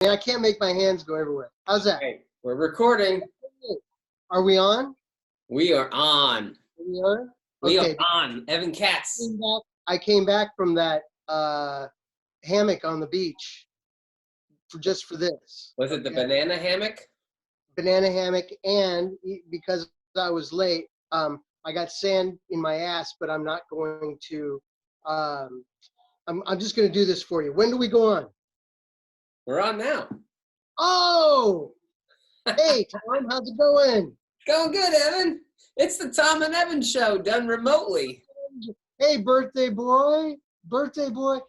I can't make my hands go everywhere. How's that? Okay, we're recording. Are we on? We are on. Are we on? We Okay. are on. Evan Katz. I came back from that hammock on the beach just for this. Was it the banana hammock? Banana hammock, and because I was late, I got sand in my ass, but I'm not going to. I'm just going to do this for you. When do we go on? We're on now. Oh, hey Tom, how's it going? Going good, Evan. It's the Tom and Evan show done remotely. Hey, birthday boy. Birthday boy.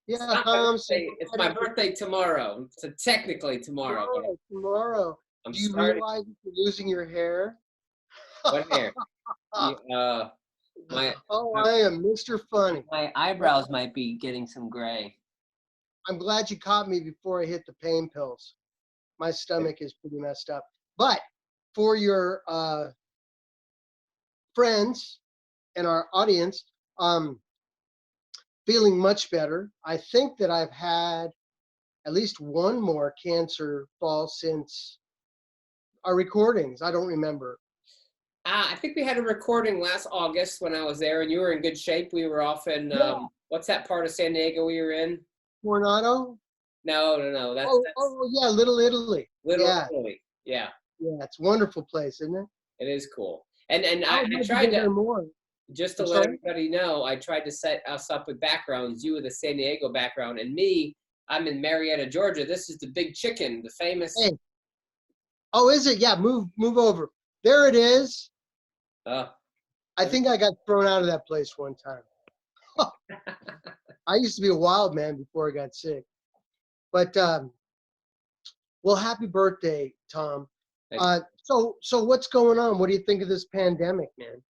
Yeah, Tom. It's my birthday tomorrow. So technically tomorrow. Tomorrow. I'm Do you starting. realize you're losing your hair? What hair? I am Mr. Funny. My eyebrows might be getting some gray. I'm glad you caught me before I hit the pain pills. My stomach is pretty messed up. But for your friends and our audience, feeling much better. I think that I've had at least one more cancer fall since our recordings. I don't remember. I think we had a recording last August when I was there, and you were in good shape. We were off in, what's that part of San Diego we were in? Coronado? No. That's yeah, Little Italy. Little Italy. Yeah. Yeah, it's a wonderful place, isn't it? It is cool. And I tried to, more. Just to let everybody know, I tried to set us up with backgrounds. You with a San Diego background, and me, I'm in Marietta, Georgia. This is the Big Chicken, the famous. Hey. Oh, is it? Yeah, move over. There it is. I think I got thrown out of that place one time. I used to be a wild man before I got sick. But, well, happy birthday, Tom. So what's going on? What do you think of this pandemic, man?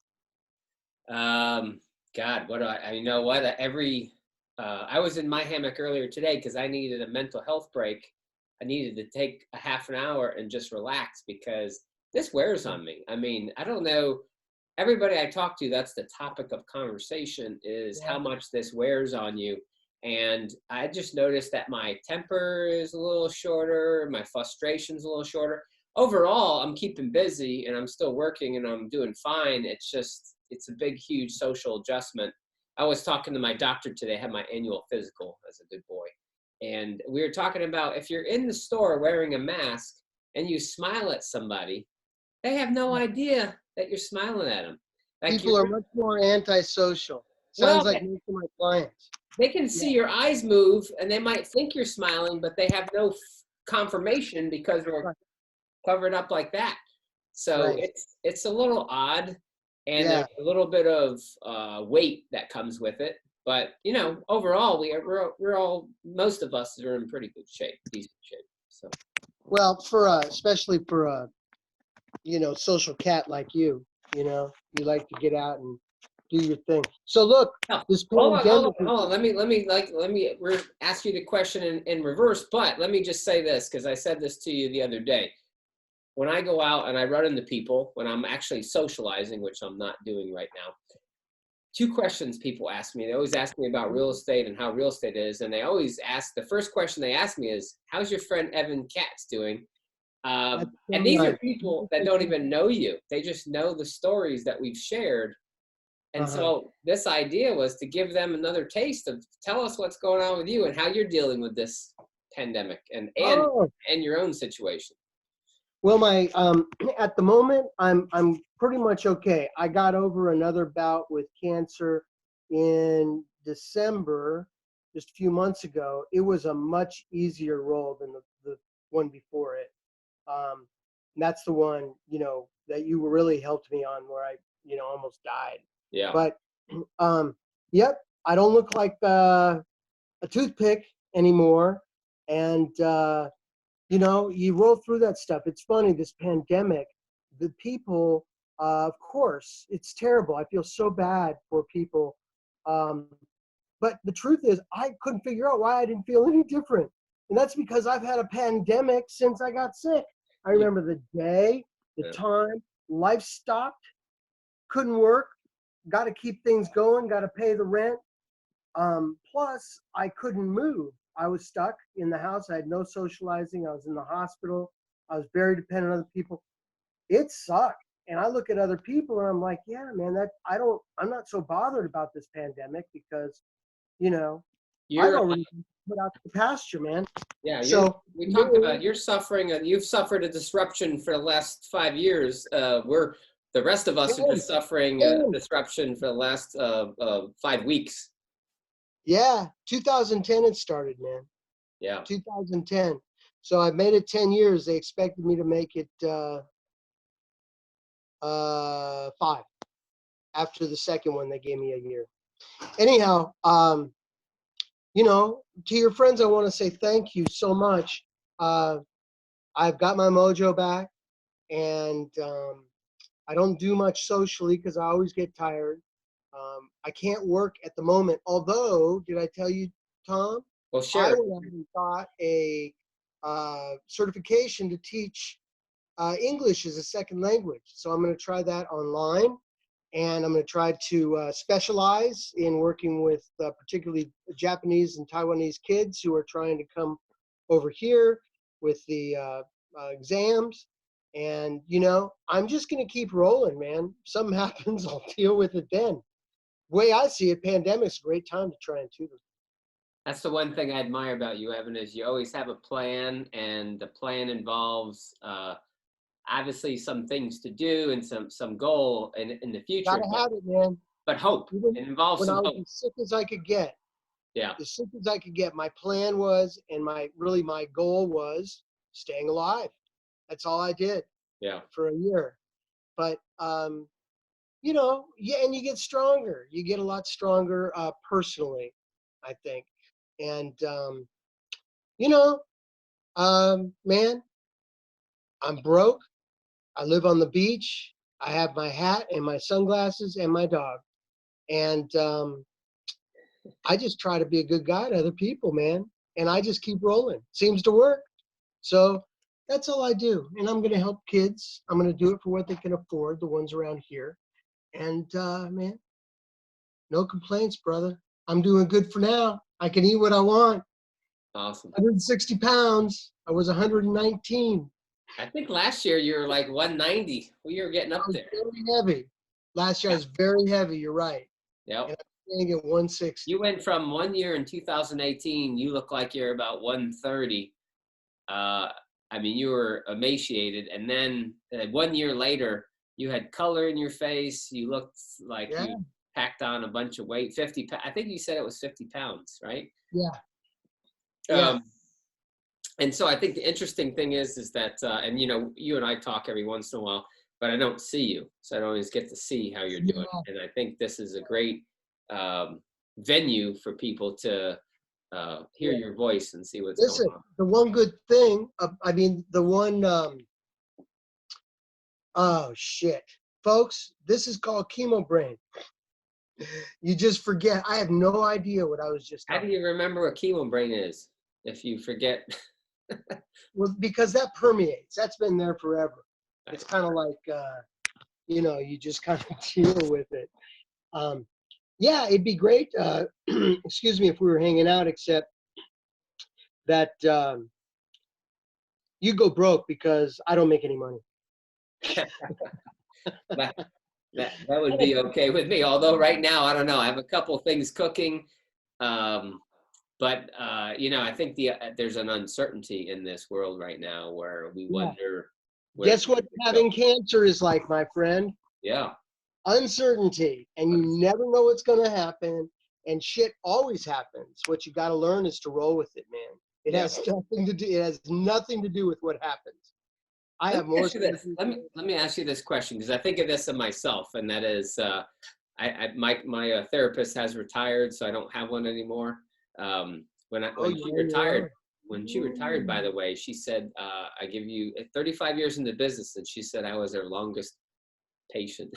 God, what do you know what? I was in my hammock earlier today because I needed a mental health break. I needed to take a half an hour and just relax because this wears on me. I mean, I don't know. Everybody I talk to, that's the topic of conversation is how much this wears on you. And I just noticed that my temper is a little shorter. My frustration's a little shorter. Overall, I'm keeping busy and I'm still working and I'm doing fine. It's a big, huge social adjustment. I was talking to my doctor today. I had my annual physical as a good boy. And we were talking about if you're in the store wearing a mask and you smile at somebody, they have no idea that you're smiling at them. Like people are much more antisocial. Sounds like most of my clients. They can see your eyes move and they might think you're smiling, but they have no confirmation because we're covered up like that. So it's a little odd. And there's a little bit of weight that comes with it. But, you know, overall, we're all, most of us are in pretty good shape, decent shape. So, well, especially for a, social cat like you, you like to get out and do your thing. So look, this pandemic. Hold on. Let me ask you the question in reverse, but let me just say this, because I said this to you the other day. When I go out and I run into people, when I'm actually socializing, which I'm not doing right now, two questions people ask me. They always ask me about real estate and how real estate is. And they always ask, the first question they ask me is, how's your friend Evan Katz doing? And these are people that don't even know you. They just know the stories that we've shared. And so this idea was to give them another taste of tell us what's going on with you and how you're dealing with this pandemic and your own situation. Well, at the moment, I'm pretty much okay. I got over another bout with cancer in December, just a few months ago. It was a much easier roll than the one before it. That's the one, that you really helped me on where I, almost died. Yeah. But, I don't look like a toothpick anymore. And, you roll through that stuff. It's funny, this pandemic, the people, of course, it's terrible. I feel so bad for people. But the truth is, I couldn't figure out why I didn't feel any different. And that's because I've had a pandemic since I got sick. I remember the day, the time, life stopped, couldn't work, got to keep things going, got to pay the rent. Plus, I couldn't move. I was stuck in the house. I had no socializing. I was in the hospital. I was very dependent on other people. It sucked. And I look at other people and I'm like, yeah, man, I'm not so bothered about this pandemic because, you know, I've You're already been put out to the pasture, man. yeah. We So talked about you're suffering. You've suffered a disruption for the last 5 years. The rest of us have been suffering a disruption for the last 5 weeks. Yeah, 2010 it started, man. Yeah. 2010. So I've made it 10 years. They expected me to make it 5. After the second one, they gave me a year. Anyhow, you know, to your friends, I want to say thank you so much. I've got my mojo back, and I don't do much socially because I always get tired. I can't work at the moment. Although, did I tell you, Tom? Well, I sure. went out and got a certification to teach English as a second language. So I'm going to try that online, and I'm going to try to specialize in working with particularly Japanese and Taiwanese kids who are trying to come over here with the exams. And, you know, I'm just going to keep rolling, man. Something happens, I'll deal with it then. The way I see it, pandemic's a great time to try and tutor. That's the one thing I admire about you, Evan, is you always have a plan, and the plan involves obviously some things to do and some goal in the future. Gotta have it, man. But hope. Even It involves when I some was hope. as sick as I could get, Yeah. as sick as I could get, my plan was, and my goal was staying alive. That's all I did Yeah. for a year. But you know, yeah, and you get stronger. You get a lot stronger personally, I think. And you know, man, I'm broke. I live on the beach. I have my hat and my sunglasses and my dog. And I just try to be a good guy to other people, man. And I just keep rolling. Seems to work. So that's all I do. And I'm going to help kids. I'm going to do it for what they can afford, the ones around here. And man, no complaints, brother. I'm doing good for now. I can eat what I want. Awesome. 160 pounds. I was 119. I think last year you were like 190. Well, you were getting up there. Very heavy. Last year I was very heavy. You're right. Yep. And I'm staying at 160. You went from 1 year in 2018, you look like you're about 130. I mean, you were emaciated. And then 1 year later, you had color in your face. You looked like you packed on a bunch of weight, 50. I think you said it was 50 pounds, right? Yeah. And so I think the interesting thing is that, and you know, you and I talk every once in a while, but I don't see you. So I don't always get to see how you're doing. And I think this is a great venue for people to hear your voice and see what's going on. The one good thing, I mean, the one, oh shit. Folks, this is called chemo brain. You just forget. I have no idea what I was just How talking. do you remember what chemo brain is if you forget? Well, because that permeates. That's been there forever. It's kind of like, you know, you just kind of deal with it. Yeah, it'd be great, excuse me, if we were hanging out, except that you go broke because I don't make any money. That would be okay with me. Although right now, I don't know. I have a couple things cooking. But you know, I think there's an uncertainty in this world right now where we wonder. Guess what having cancer is like, my friend? Yeah. Uncertainty, and you never know what's going to happen, and shit always happens. What you got to learn is to roll with it, man. It has nothing to do. It has nothing to do with what happens. I have more. Let me ask you this question, because I think of this of myself, and that is, my therapist has retired, so I don't have one anymore. When she retired, by the way, she said, I give you 35 years in the business, and she said I was her longest patient.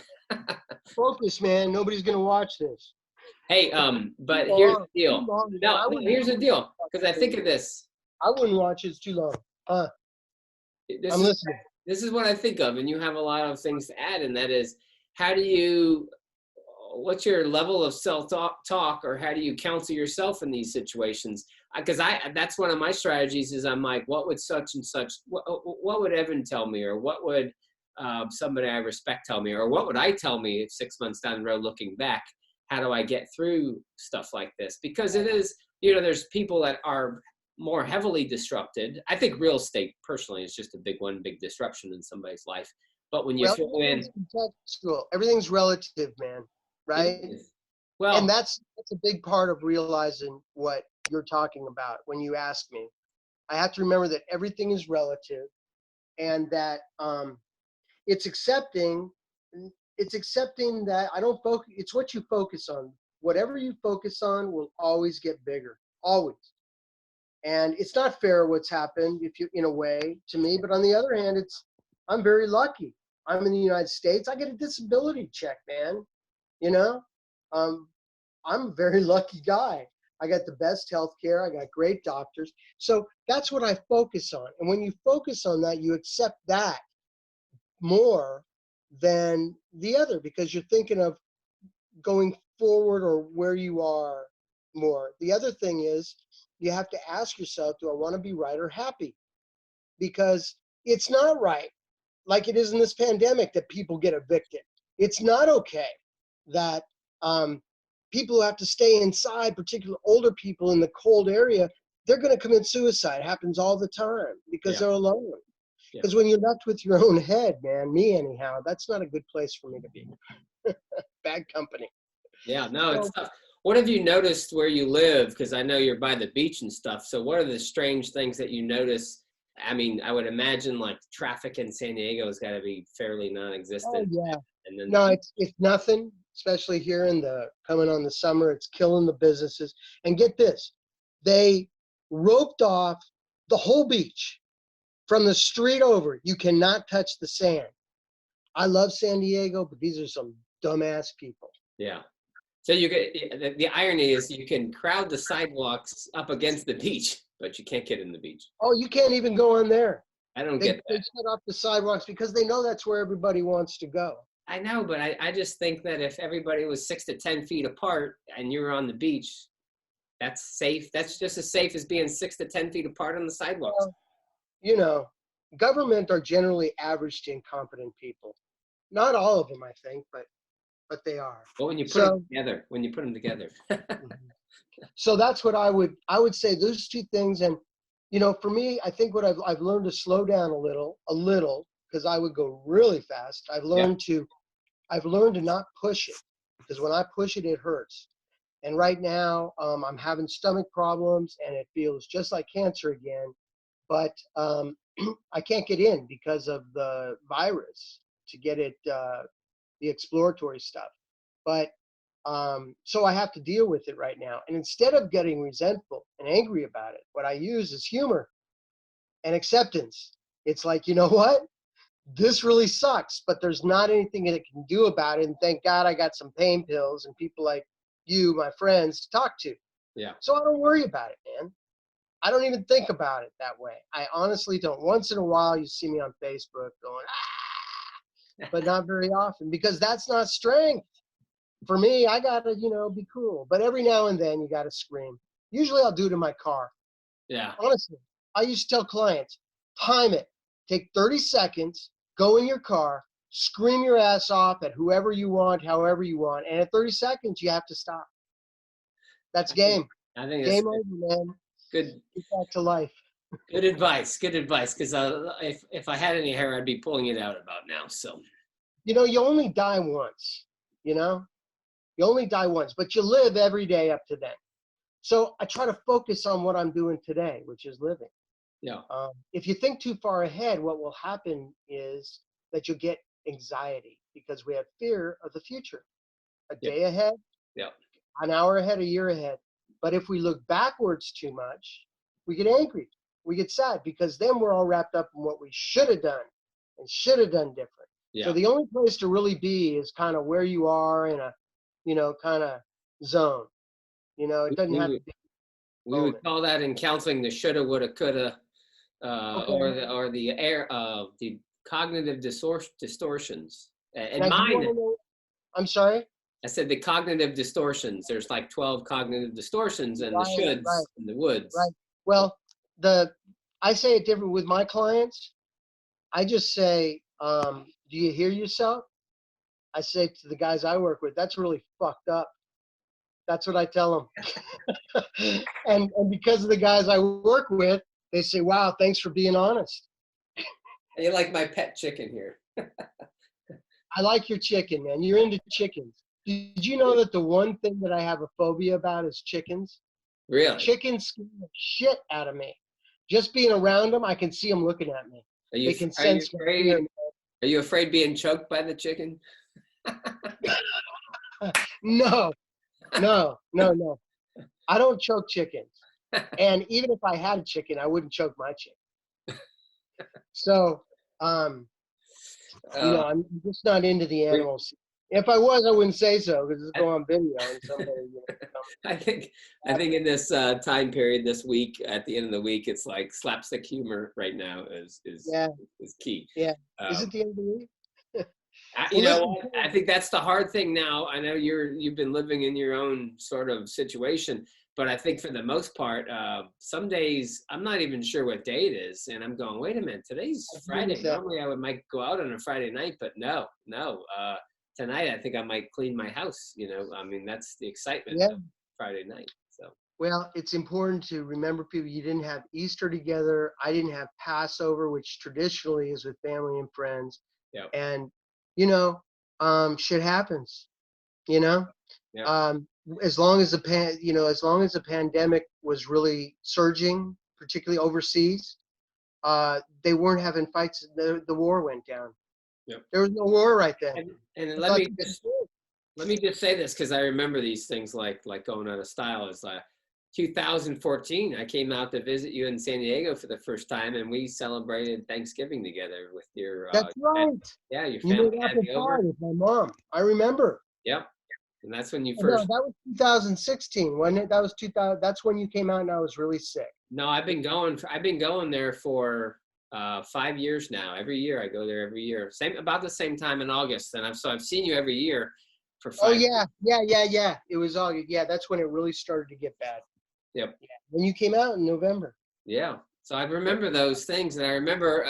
Focus, man. Nobody's gonna watch this. Hey, but here's the deal. No, here's the deal, because I think of this. I wouldn't watch it. It's too long. I'm listening. This is what I think of, and you have a lot of things to add, and that is, how do you what's your level of self-talk, or how do you counsel yourself in these situations? Because that's one of my strategies is I'm like, what would such and such, what would Evan tell me, or what would somebody I respect tell me, or what would I tell me if 6 months down the road looking back? How do I get through stuff like this? Because it is, there's people that are more heavily disrupted. I think real estate personally is just a big disruption in somebody's life. But when you throw in, everything's relative, man, right? Well, and that's a big part of realizing what you're talking about when you ask me. I have to remember that everything is relative, and that it's accepting that I don't focus. It's what you focus on. Whatever you focus on will always get bigger, always. And it's not fair what's happened, if you, in a way, to me. But on the other hand, I'm very lucky. I'm in the United States. I get a disability check, man. I'm a very lucky guy. I got the best health care. I got great doctors. So that's what I focus on. And when you focus on that, you accept that more than the other, because you're thinking of going forward or where you are more. The other thing is, you have to ask yourself, do I want to be right or happy? Because it's not right, like it is in this pandemic, that people get evicted. It's not okay that people who have to stay inside, particularly older people in the cold area, they're going to commit suicide. It happens all the time because they're alone. Because when you're left with your own head, man, me anyhow, that's not a good place for me to be. Bad company. Yeah, no, it's tough. What have you noticed where you live? Because I know you're by the beach and stuff. So what are the strange things that you notice? I mean, I would imagine like traffic in San Diego has got to be fairly non-existent. Oh, yeah. And then No, it's nothing, especially here coming on the summer. It's killing the businesses. And get this, they roped off the whole beach from the street over. You cannot touch the sand. I love San Diego, but these are some dumbass people. Yeah. So you get, the irony is you can crowd the sidewalks up against the beach, but you can't get in the beach. Oh, you can't even go on there. I don't get that. They set up the sidewalks because they know that's where everybody wants to go. I know, but I just think that if everybody was 6 to 10 feet apart and you're on the beach, that's safe. That's just as safe as being 6 to 10 feet apart on the sidewalks. Well, government are generally average to incompetent people. Not all of them, I think, but they are. Well, when you put them together, So that's what I would say, those two things. And, for me, I think what I've learned to slow down a little, because I would go really fast. I've learned to not push it, because when I push it, it hurts. And right now, I'm having stomach problems, and it feels just like cancer again. But I can't get in because of the virus to get it, the exploratory stuff. But so I have to deal with it right now. And instead of getting resentful and angry about it, what I use is humor and acceptance. It's like, you know what? This really sucks, but there's not anything that I can do about it. And thank God I got some pain pills and people like you, my friends, to talk to. Yeah. So I don't worry about it, man. I don't even think about it that way. I honestly don't. Once in a while, you see me on Facebook going, but not very often, because that's not strength. For me, I got to, be cool. But every now and then, you got to scream. Usually I'll do it in my car. Yeah. Honestly, I used to tell clients, time it. Take 30 seconds, go in your car, scream your ass off at whoever you want, however you want. And at 30 seconds, you have to stop. That's game. I think game over, man. Good. Get back to life. Good advice. Good advice. Because if I had any hair, I'd be pulling it out about now. So. You only die once. You only die once, but you live every day up to then. So I try to focus on what I'm doing today, which is living. Yeah. If you think too far ahead, what will happen is that you'll get anxiety, because we have fear of the future. A day ahead, an hour ahead, a year ahead. But if we look backwards too much, we get angry. We get sad, because then we're all wrapped up in what we should have done and should have done different. Yeah. So the only place to really be is kind of where you are in a, kind of zone. It doesn't have to be. We would call that in counseling the shoulda, woulda, coulda, or the cognitive distortions. And now, mine. I'm sorry. I said the cognitive distortions. There's like 12 cognitive distortions and the Right, shoulds right, and the woulds. right. Well, I say it different with my clients. I just say, do you hear yourself? I say to the guys I work with, that's really fucked up. That's what I tell them. and because of the guys I work with, they say, wow, thanks for being honest. You like my pet chicken here. I like your chicken, man. You're into chickens. Did you know that the one thing that I have a phobia about is chickens? Really? Chickens scare the shit out of me. Just being around them, I can see them looking at me. They can sense my fear. Are you afraid being choked by the chicken? No. I don't choke chickens. And even if I had a chicken, I wouldn't choke my chicken. So, I'm just not into the animals. If I was, I wouldn't say so because it's going on video and somebody. I think in this time period, this week, at the end of the week, it's like slapstick humor right now is key. Yeah. Is it the end of the week? I think that's the hard thing now. I know you've been living in your own sort of situation, but I think for the most part, some days I'm not even sure what day it is, and I'm going, wait a minute, today's Friday. Normally I might go out on a Friday night, but no. Tonight I think I might clean my house. I mean that's the excitement of Friday night. So. Well, it's important to remember, people, you didn't have Easter together. I didn't have Passover, which traditionally is with family and friends. Yeah. And shit happens. Yeah. As long as the pandemic was really surging, particularly overseas, they weren't having fights. The war went down. Yep. There was no war right then. And let me just say this because I remember these things like going out of style. Is 2014. I came out to visit you in San Diego for the first time, and we celebrated Thanksgiving together with your. That's right. Your family had me over. With my mom. I remember. Yep. And that's when you first. No, that was 2016, wasn't it? That was 2000. That's when you came out, and I was really sick. No, I've been going there for 5 years now. Every year I go there every year. About the same time in August, and I've seen you every year for 5 years. Yeah. It was August. Yeah, that's when it really started to get bad. Yep. Yeah. When you came out in November. Yeah. So I remember those things, and I remember,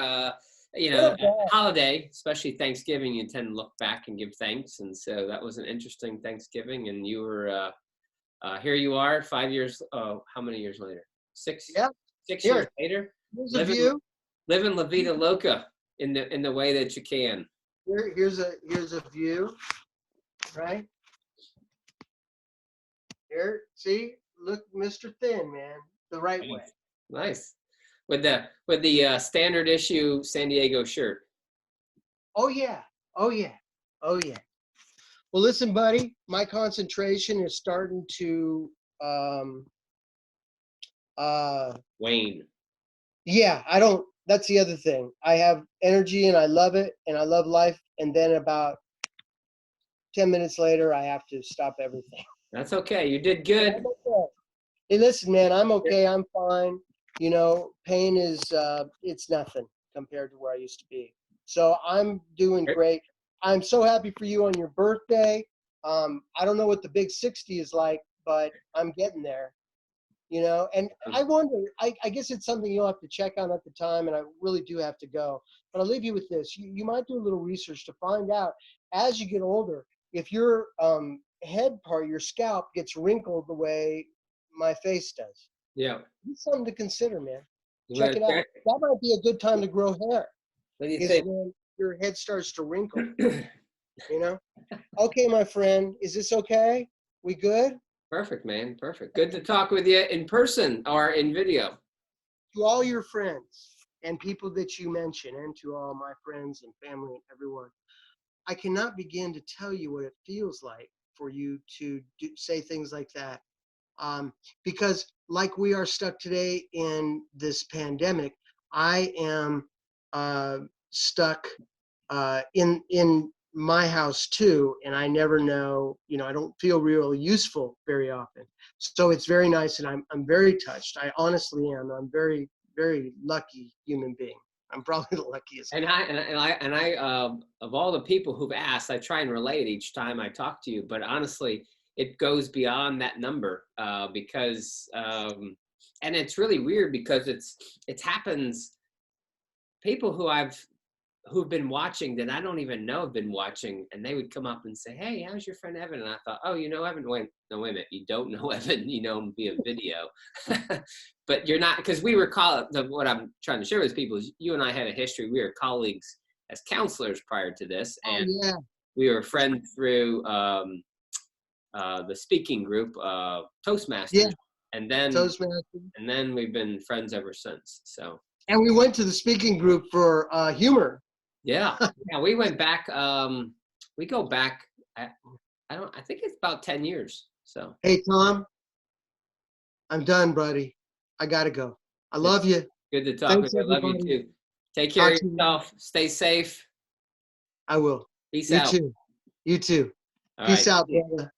holiday, especially Thanksgiving, you tend to look back and give thanks, and so that was an interesting Thanksgiving. And you were here. You are 5 years. How many years later? 6. Yeah. 6 years later. Living La Vida Loca in the way that you can. Here's a view, right? Here, see, look, Mr. Thin, man, the right way. Nice, with the standard issue San Diego shirt. Oh yeah. Well, listen, buddy, my concentration is starting to wane. Yeah, that's the other thing. I have energy and I love it and I love life. And then about 10 minutes later, I have to stop everything. That's okay. You did good. Okay. Hey, listen, man, I'm okay. I'm fine. Pain is, it's nothing compared to where I used to be. So I'm doing great. I'm so happy for you on your birthday. I don't know what the big 60 is like, but I'm getting there. And I wonder, I guess it's something you'll have to check on at the time, and I really do have to go. But I'll leave you with this. You might do a little research to find out, as you get older, if your head part, your scalp, gets wrinkled the way my face does. Yeah. It's something to consider, man. Check it out. That might be a good time to grow hair. What do you think? When your head starts to wrinkle. Okay, my friend. Is this okay? We good? Perfect, man. Perfect. Good to talk with you in person or in video. To all your friends and people that you mention, and to all my friends and family and everyone, I cannot begin to tell you what it feels like for you to say things like that. Because like we are stuck today in this pandemic, I am stuck in my house too, and I never know, I don't feel really useful very often. So it's very nice, and I'm very touched. I honestly am. I'm very, very lucky human being. I'm probably the luckiest. And I of all the people who've asked, I try and relate each time I talk to you, but honestly, it goes beyond that number because, and it's really weird because it happens. People who've been watching that I don't even know have been watching, and they would come up and say, "Hey, how's your friend Evan?" And I thought, "Oh, you know Evan?" Wait, no, wait a minute. You don't know Evan. You know him via video, but you're not, because we were what I'm trying to share with people is you and I had a history. We were colleagues as counselors prior to this, and we were friends through the speaking group, Toastmasters, and then we've been friends ever since. So. And we went to the speaking group for humor. Yeah, yeah, we went back. We go back. I think it's about 10 years. So. Hey Tom, I'm done, buddy. I gotta go. I love you. Good to talk with you. I love you too. Take care of yourself. Stay safe. I will. Peace You out. too. You too. All Peace right. out, brother.